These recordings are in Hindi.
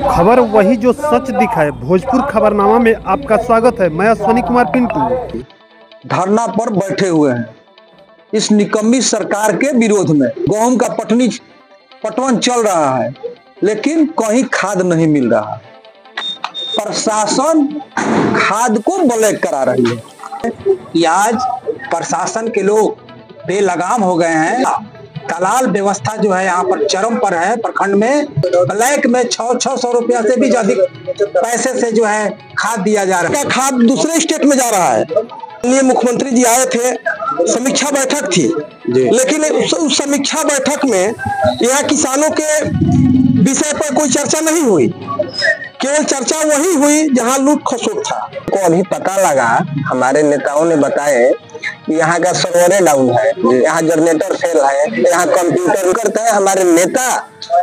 खबर वही जो सच दिखाए। भोजपुर खबरनामा में आपका स्वागत है। मैं अश्वनी कुमार पिंटू। धरना पर बैठे हुए हैं इस निकम्मी सरकार के विरोध में। गेहूं का पटवन चल रहा है, लेकिन कहीं खाद नहीं मिल रहा। प्रशासन खाद को ब्लैक करा रही है। आज प्रशासन के लोग बेलगाम हो गए हैं। दलाल व्यवस्था जो है यहाँ पर चरम पर है। प्रखंड में ब्लैक में 600 रुपया से भी अधिक पैसे से जो है खाद दिया जा रहा है। खाद दूसरे स्टेट में जा रहा है। ये मुख्यमंत्री जी आए थे, समीक्षा बैठक थी, लेकिन उस समीक्षा बैठक में यहाँ किसानों के विषय पर कोई चर्चा नहीं हुई। केवल चर्चा वही हुई जहाँ लूट खसोट था। को अभी पता लगा, हमारे नेताओं ने बताए कि यहाँ का सर्वर डाउन है, यहाँ जनरेटर फेल है, यहाँ कंप्यूटर करते हैं। हमारे नेता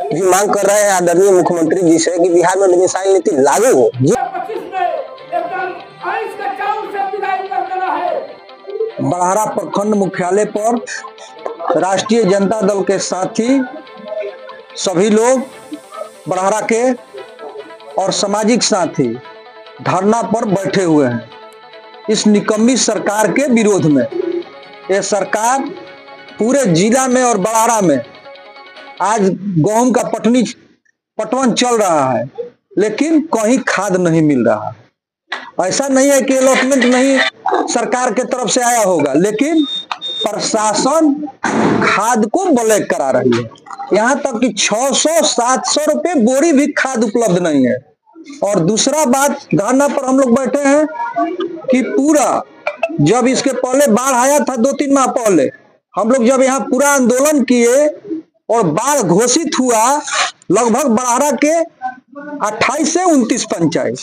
भी मांग कर रहे हैं आदरणीय मुख्यमंत्री जी से कि बिहार में मिसाइल नीति लागू हो। बड़हरा प्रखंड मुख्यालय पर राष्ट्रीय जनता दल के साथी सभी लोग बड़हरा के और सामाजिक साथी धरना पर बैठे हुए हैं इस निकम्मी सरकार के विरोध में। यह सरकार पूरे जिला में और बड़हरा में आज गेहूं का पटवन चल रहा है, लेकिन कहीं खाद नहीं मिल रहा। ऐसा नहीं है कि अलॉटमेंट नहीं सरकार के तरफ से आया होगा, लेकिन प्रशासन खाद को ब्लैक करा रही है। यहाँ तक कि 600-700 रुपए बोरी भी खाद उपलब्ध नहीं है। और दूसरा बात, धरना पर हम लोग बैठे हैं कि पूरा जब इसके पहले बाढ़ आया था 2-3 माह पहले, हम लोग जब यहाँ पूरा आंदोलन किए और बाढ़ घोषित हुआ लगभग बड़हरा के 28 से 29 पंचायत,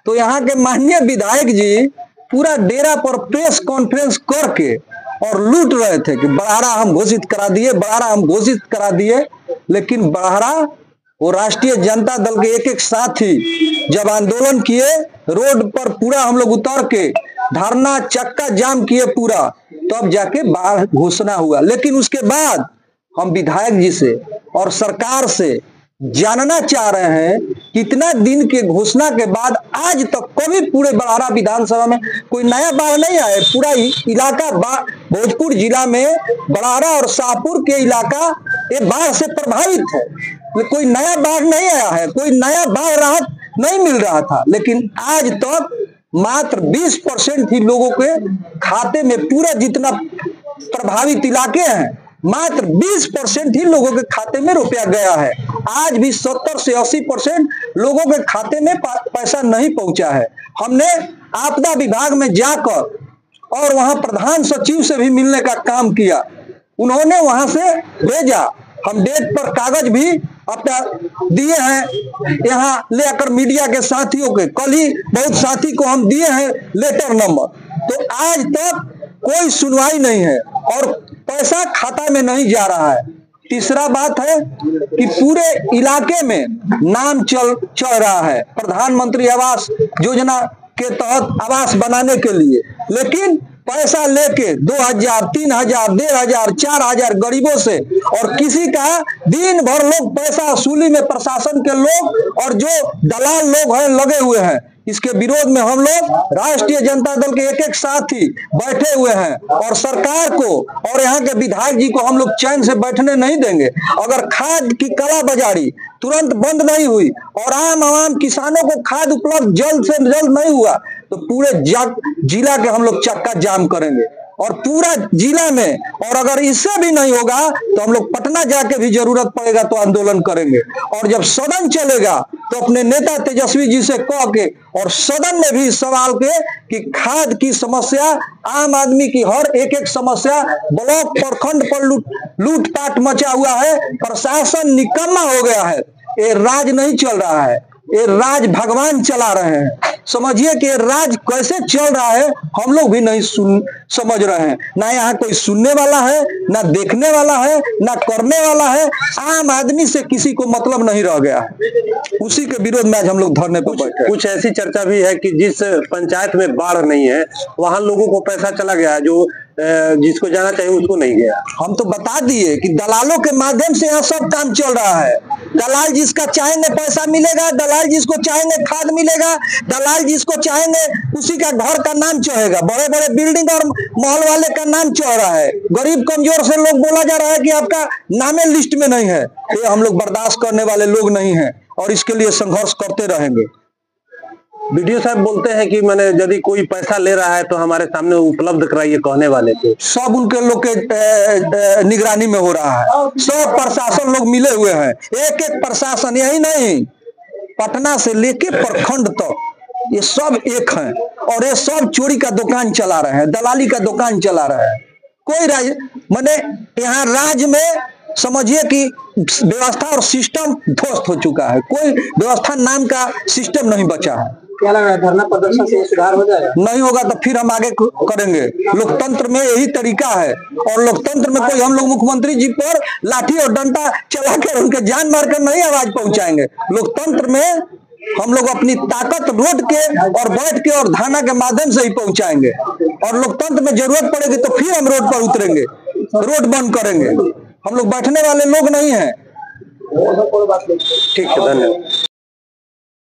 तो यहाँ के माननीय विधायक जी पूरा डेरा पर प्रेस कॉन्फ्रेंस करके और लूट रहे थे कि बड़हरा हम घोषित करा दिए, बड़हरा हम घोषित करा दिए। लेकिन बड़हरा वो राष्ट्रीय जनता दल के एक साथी जब आंदोलन किए, रोड पर पूरा हम लोग उतर के धरना चक्का जाम किए पूरा, तब जाके बाढ़ घोषणा हुआ। लेकिन उसके बाद हम विधायक जी से और सरकार से जानना चाह रहे हैं कितना दिन के घोषणा के बाद आज तक कभी पूरे बड़हरा विधानसभा में कोई नया बाढ़ नहीं आया। पूरा इलाका भोजपुर जिला में बड़हरा और शाहपुर के इलाका ये बाढ़ से प्रभावित है। कोई नया बाढ़ नहीं आया है, कोई नया बाढ़ राहत नहीं मिल रहा था। लेकिन आज तक मात्र 20% ही लोगों के खाते में, पूरा जितना प्रभावित इलाके हैं, मात्र 20% ही लोगों के खाते में रुपया गया है। आज भी 70 से 80% लोगों के खाते में पैसा नहीं पहुंचा है। हमने आपदा विभाग में जाकर और वहां प्रधान सचिव से भी मिलने का काम किया, उन्होंने वहां से भेजा। हम डेट पर कागज भी अपना दिए हैं यहाँ लेकर मीडिया के साथियों के। कल ही बहुत साथी को हम दिए हैं लेटर नंबर। तो आज तक कोई सुनवाई नहीं है और पैसा खाता में नहीं जा रहा है। तीसरा बात है कि पूरे इलाके में नाम चल रहा है प्रधानमंत्री आवास योजना के तहत आवास बनाने के लिए, लेकिन पैसा लेके 2000, 3000, 1500, 4000 गरीबों से, और किसी का दिन भर लोग पैसा वसूली में प्रशासन के लोग और जो दलाल लोग हैं लगे हुए हैं। इसके विरोध में हम लोग राष्ट्रीय जनता दल के एक साथी बैठे हुए हैं और सरकार को और यहाँ के विधायक जी को हम लोग चैन से बैठने नहीं देंगे। अगर खाद की कालाबाजारी तुरंत बंद नहीं हुई और आम किसानों को खाद उपलब्ध जल्द से जल्द नहीं हुआ, तो पूरे जिला के हम लोग चक्का जाम करेंगे और पूरा जिला में। और अगर इससे भी नहीं होगा तो हम लोग पटना जाके भी जरूरत पड़ेगा तो आंदोलन करेंगे। और जब सदन चलेगा तो अपने नेता तेजस्वी जी से कह के और सदन में भी सवाल के कि खाद की समस्या, आम आदमी की हर एक समस्या, ब्लॉक प्रखंड पर लूटपाट मचा हुआ है। प्रशासन निकम्मा हो गया है। ये राज नहीं चल रहा है, ये राज भगवान चला रहे हैं। समझिए कि राज कैसे चल रहा है हम लोग भी नहीं समझ रहे हैं। ना यहाँ कोई सुनने वाला है, ना देखने वाला है, ना करने वाला है। आम आदमी से किसी को मतलब नहीं रह गया है। उसी के विरोध में आज हम लोग धरने पर बैठे। कुछ ऐसी चर्चा भी है कि जिस पंचायत में बाढ़ नहीं है वहां लोगों को पैसा चला गया है, जो जिसको जाना चाहिए उसको नहीं गया। हम तो बता दिए कि दलालों के माध्यम से यहाँ सब काम चल रहा है। दलाल जिसका चाहेंगे पैसा मिलेगा, दलाल जिसको चाहेंगे खाद मिलेगा, दलाल जिसको चाहेंगे उसी का घर का नाम चढ़ेगा, बड़े बड़े बिल्डिंग और महल वाले का नाम चढ़ रहा है। गरीब कमजोर से लोग बोला जा रहा है कि आपका नामे लिस्ट में नहीं है। ये हम लोग बर्दाश्त करने वाले लोग नहीं हैं और इसके लिए संघर्ष करते रहेंगे। वीडियो साहब बोलते हैं कि मैंने यदि कोई पैसा ले रहा है तो हमारे सामने उपलब्ध कराइए, कहने वाले थे। सब उनके लोग के निगरानी में हो रहा है। सब प्रशासन लोग मिले हुए हैं, एक एक प्रशासन, यही नहीं पटना से लेके प्रखंड तक ये सब एक हैं और ये सब चोरी का दुकान चला रहे हैं, दलाली का दुकान चला रहे हैं। कोई मैंने यहाँ राज्य में समझिए कि व्यवस्था और सिस्टम ध्वस्त हो चुका है। कोई व्यवस्था नाम का सिस्टम नहीं बचा है। क्या लग रहा है धरना प्रदर्शन से सुधार हो जाएगा? नहीं होगा तो फिर हम आगे करेंगे। लोकतंत्र में यही तरीका है और लोकतंत्र में कोई हम लोग मुख्यमंत्री जी पर लाठी और डंडा चलाकर उनके जान मारकर नहीं आवाज पहुंचाएंगे। लोकतंत्र में हम लोग अपनी ताकत रोड के और बैठ के और धारणा के माध्यम से ही पहुंचाएंगे और लोकतंत्र में जरूरत पड़ेगी तो फिर हम रोड पर उतरेंगे, रोड बंद करेंगे। हम लोग बैठने वाले लोग नहीं हैं। ठीक है, धन्यवाद।